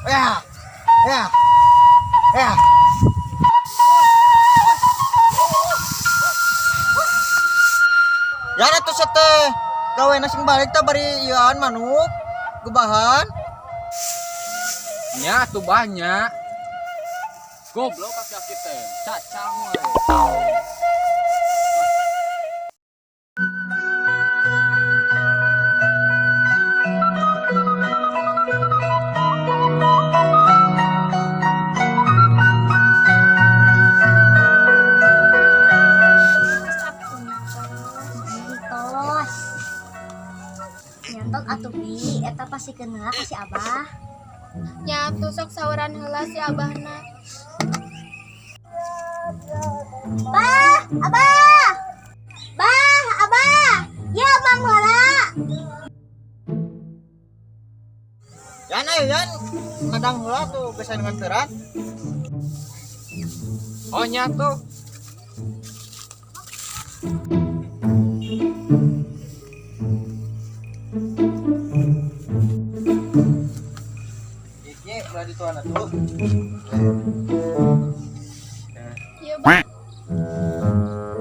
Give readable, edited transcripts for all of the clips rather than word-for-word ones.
Ya, ya, ya. Ya atuh sete gawe nasi balik teh bari ieuan manuk gubahan. Nya tuh banyak. Goblok kaki teh. Cacang we. Tos nyantok atuh bi eta pasti kenal ka si abah nya atuh sok saweran heula si abahna. bah abah ya bang heula Yan yan madang heula tuh geus dengan terat. Oh nya tuh. Iki ulah dituan atuh. Ieu Bang.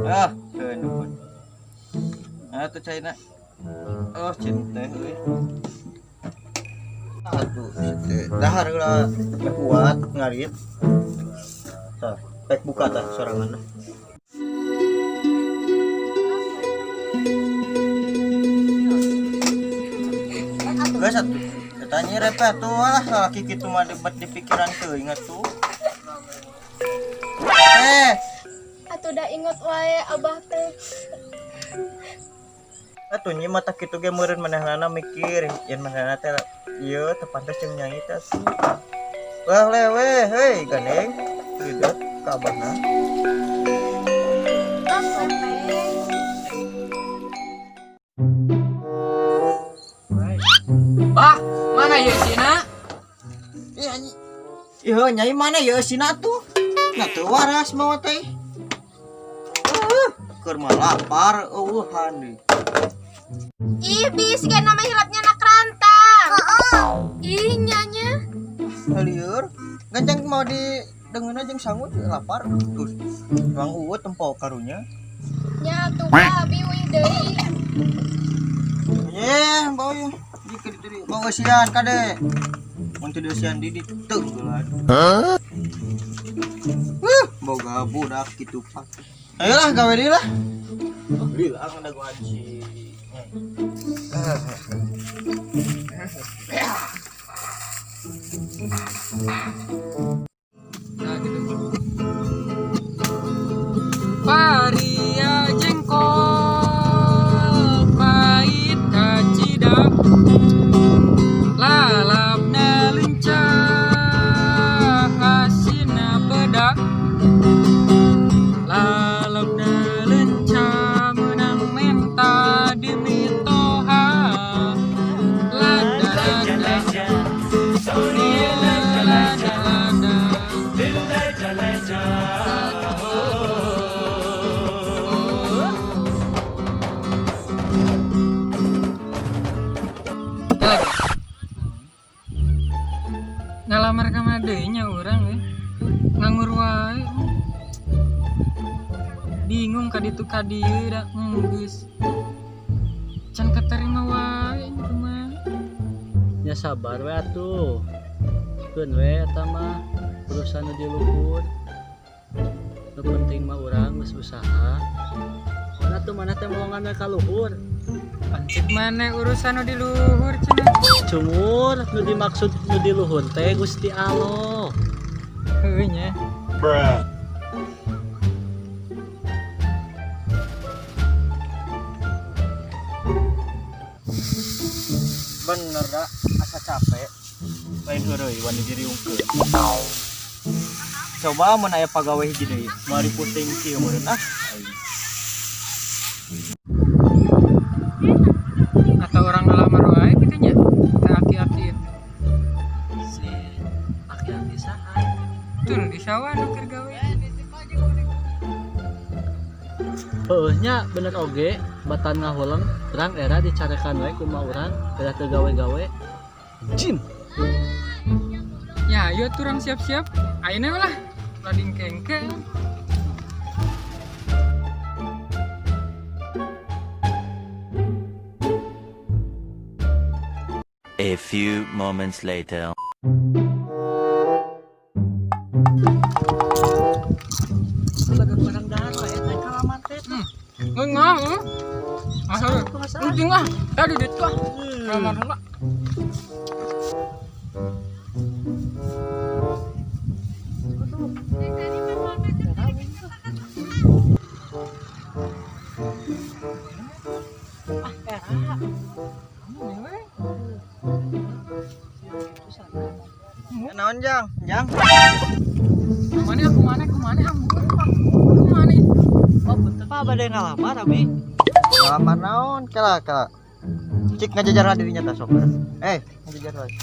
Ah, keun. Atuh caina. Oh, cinta euy. Aduh, dahar ulah kuat ngarit. Tah, pek buka tah sorangan. Geus atuh. Tanya repet tuh laki kitu mah debat di pikiran tuh ingat tuh. Atuh da inget wae abah teh. Atuh nyi mata kitu ge meureun manehna mikir yen manehna teh ieu teu pantes jeung nyanyi teh. Wah lewe heuy gandeng. Ridet ka abahna. tos lepe Bah, mana ya Cina? Iya nyi. Ieu nyai mana ya sina tuh? Nya teu waras mau teh. Keur mah lapar eueuhan deui. Ih, bis ge nama hilapnya anak rantang. Ih, nyanya. Lieur ganjang mau di dengeuna jeung sangut lapar terus. Bang uut tempo karunya. Nya atuh babi we deui. Yeh, bau ya. Dikit itu bau sian kade. Mun teu sian di ditenggelan. Hah? Bau gabu dah kitu pak. Ayolah gawe deui lah. Oh, bilang ada gua anjing. Nah gitu. Varia jengkol pahit kacidap lalapna lincah asinna bedak lalapna lincah menang menta demi toha lada lada ngalamar ka madenya urang nganggur wae bingung ka ditu ka dieu da geus can katarima wae kumaha Ya sabar we atuh. Keun we eta mah urusan nu di luhur. Nu penting mah urang geus usaha. Mana teh mau ngambil ka luhur. pancik maneh urusan nu di luhur cenah Cumur nu dimaksud nu di luhur teh Gusti Allah. heuh nya Bener dah asa capek. Lain heureuy wani diriungkeun. Coba mun aya pagawe hiji deui, mari puting kieu meureun ah. atau orang ngalamar wae kitu nya teh aki-aki Si aki-aki saha? tur di sawah nu keur gawe Nya bener oge batan ngahulang terang era dicarekan wae kumaha urang kada teu gawe-gawe. Jin. Ya, ayo turang siap-siap. Ayeuna lah. Lading kengkeng. A few moments later. Lagi barang dahar wae teh kalaman teh. Enggak. Asal. Penting ah. Tadi dit kah. Kamar heula. Naon Jang? Jang. Kumane ampun. Kumane. Oh, betul Pak bade ngalamar abi. Ngelamar naon? Kela. Cik ngajajar dirinya ta sok. Ngajajar lagi.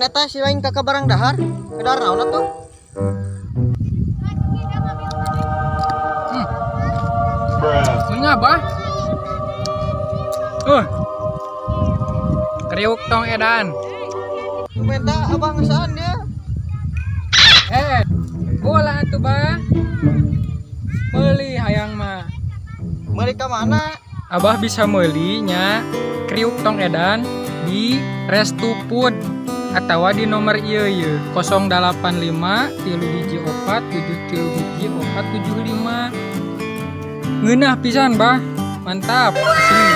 Eta si lain kakak barang dahar. Kedar naon atuh? Punya apa? Kriuk tong edan. Minta abang ngesaan dia. Bola tuh bah. Meuli hayang mah. Meuli ka mana? Abah bisa meuli-nya kriuk tong edan di Restu Food atau di nomor ieu 085 3 4 7 4 75. Ngeunah pisan bah. Mantap. Sini.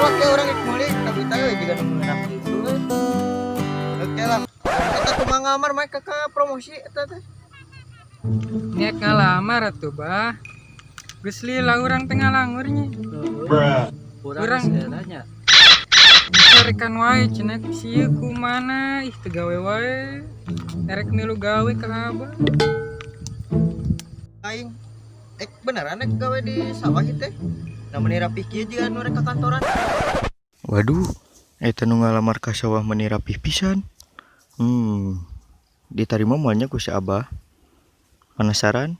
Oke orang rek meuli tapi teu juga ngeunah kitu. Oke lah. Eta kumaha ngamar mah kakak promosi eta teh. Niat ngalamar atuh bah. Geus lila urang tengah langurnya. Urang seranya. Carikan wae cenah sieu kumana ih teu gawe wae. Erek milu gawe ka abah. Aing beneran rek gawe di sawah teh. Namun rapih kieu jiga anu rek ka kantoran. Waduh, eta nu ngalamar ka sawah meni rapih pisan. Ditarima moalnya ku si Abah. Penasaran?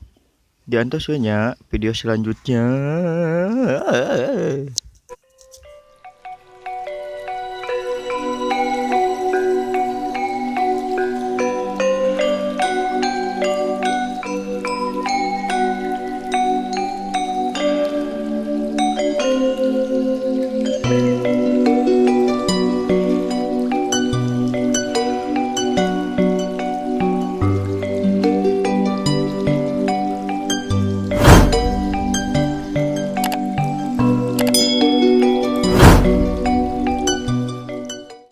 Diantos we nya video selanjutnya.